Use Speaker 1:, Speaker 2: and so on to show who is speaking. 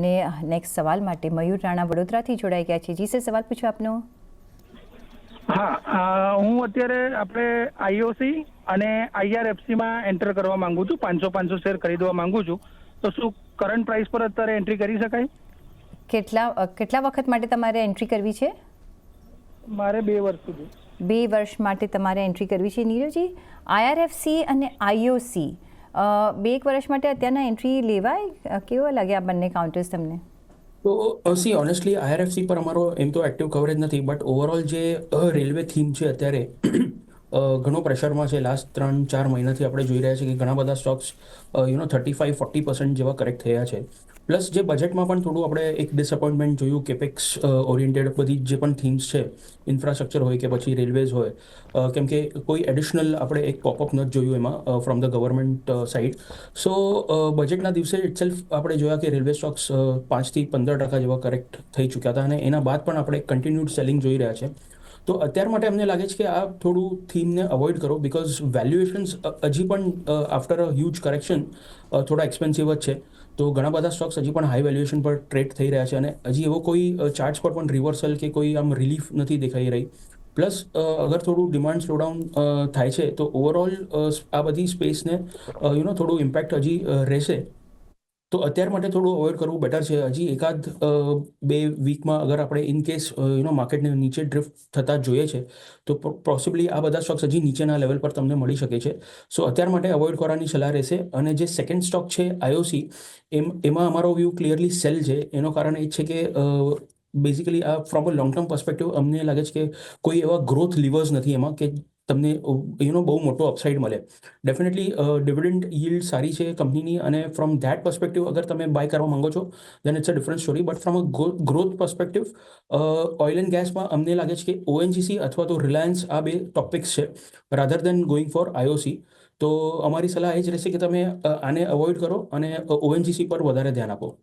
Speaker 1: અને નેક્સ્ટ સવાલ માટે મયુર રાણા વડોદરાથી જોડાઈ ગયા છે. જી સર, સવાલ પૂછો આપનો.
Speaker 2: હા, હું અત્યારે આપણે આઈઓસી અને આઈઆરએફસીમાં એન્ટર કરવા માંગુ છું. 500 શેર ખરીદવા માંગુ છું. તો શું કરંટ પ્રાઇસ પર અત્યારે એન્ટ્રી કરી શકાય?
Speaker 1: કેટલા વખત માટે તમારે એન્ટ્રી કરવી છે?
Speaker 2: મારે 2 વર્ષ સુધી.
Speaker 1: 2 વર્ષ માટે તમારે એન્ટ્રી કરવી છે. નીરવજી, આઈઆરએફસી અને આઈઓસી 2 વર્ષ માટે અત્યારના એન્ટ્રી લેવાય? કેવો લાગે આ બંને કાઉન્ટર્સ તમને?
Speaker 3: તો સી ઓનેસ્ટલી આઈઆરએફસી પર અમારો એમ તો એક્ટિવ કવરેજ નથી, બટ ઓવરઓલ જે રેલવે થીમ છે અત્યારે ઘણો પ્રેશરમાં છે. લાસ્ટ 3-4 મહિનાથી આપણે જોઈ રહ્યા છીએ કે ઘણા બધા સ્ટોક્સ 35-40% જેવા કરેક્ટ થયા છે. પ્લસ જે બજેટમાં પણ થોડું આપણે એક ડિસઅપોઇન્ટમેન્ટ જોયું, કેપેક્સ ઓરિએન્ટેડ બધી જે પણ થીમ્સ છે, ઇન્ફ્રાસ્ટ્રક્ચર હોય કે પછી રેલવેઝ હોય, કેમ કે કોઈ એડિશનલ આપણે એક પોપઅપ નથી જોયું એમાં ફ્રોમ ધ ગવર્મેન્ટ સાઇડ. સો બજેટના દિવસે ઇટસેલ્ફ આપણે જોયા કે રેલવે સ્ટોક્સ 5-15% જેવા કરેક્ટ થઈ ચૂક્યા હતા અને એના બાદ પણ આપણે કન્ટિન્યુડ સેલિંગ જોઈ રહ્યા છે. તો અત્યાર માટે અમને લાગે છે કે આ થોડું થીમને અવોઇડ કરો, બિકોઝ વેલ્યુએશન્સ હજી પણ આફ્ટર અ હ્યુજ કરેક્શન થોડા એક્સપેન્સિવ જ છે. તો ઘણા બધા સ્ટોક્સ હજી પણ હાઈ વેલ્યુએશન પર ટ્રેડ થઈ રહ્યા છે અને હજી એવો કોઈ ચાર્ટ્સ પર પણ રિવર્સલ કે કોઈ આમ રિલીફ નથી દેખાઈ રહી. પ્લસ અગર થોડું ડિમાન્ડ સ્લોડાઉન થાય છે તો ઓવરઓલ આ બધી સ્પેસને થોડું ઇમ્પેક્ટ હજી રહેશે. તો અત્યાર માટે થોડું અવોઇડ કરવું બેટર છે. હજી 1-2 વીકમાં અગર આપણે ઇન કેસ માર્કેટને નીચે ડ્રિફ્ટ થતા જોઈએ છે તો પોસિબલી આ બધા સ્ટોક્સ હજી નીચેના લેવલ પર તમને મળી શકે છે. સો અત્યાર માટે અવોઇડ કરવાની સલાહ રહેશે. અને જે સેકન્ડ સ્ટોક છે આઈઓસી, એમાં અમારો વ્યૂ ક્લિયરલી સેલ છે. એનું કારણ એ છે કે બેઝિકલી આ from a long term perspective અમને લાગે છે કે કોઈ એવા ગ્રોથ લિવર્સ નથી એમાં કે તમને બહુ મોટો અપસાઇડ મળે. ડેફિનેટલી ડિવિડન્ડ yield સારી છે કંપનીની અને ફ્રોમ ધેટ પર્સપેક્ટિવ અગર તમે બાય કરવા માંગો છો then it's a different story. But from a growth perspective oil and ગેસમાં અમને લાગે છે કે ઓએનજીસી અથવા તો રિલાયન્સ આ 2 ટોપિક્સ છે rather then going for IOC. તો અમારી સલાહ એ જ રહેશે કે તમે આને અવોઇડ કરો અને ઓએનજીસી પર વધારે ધ્યાન આપો.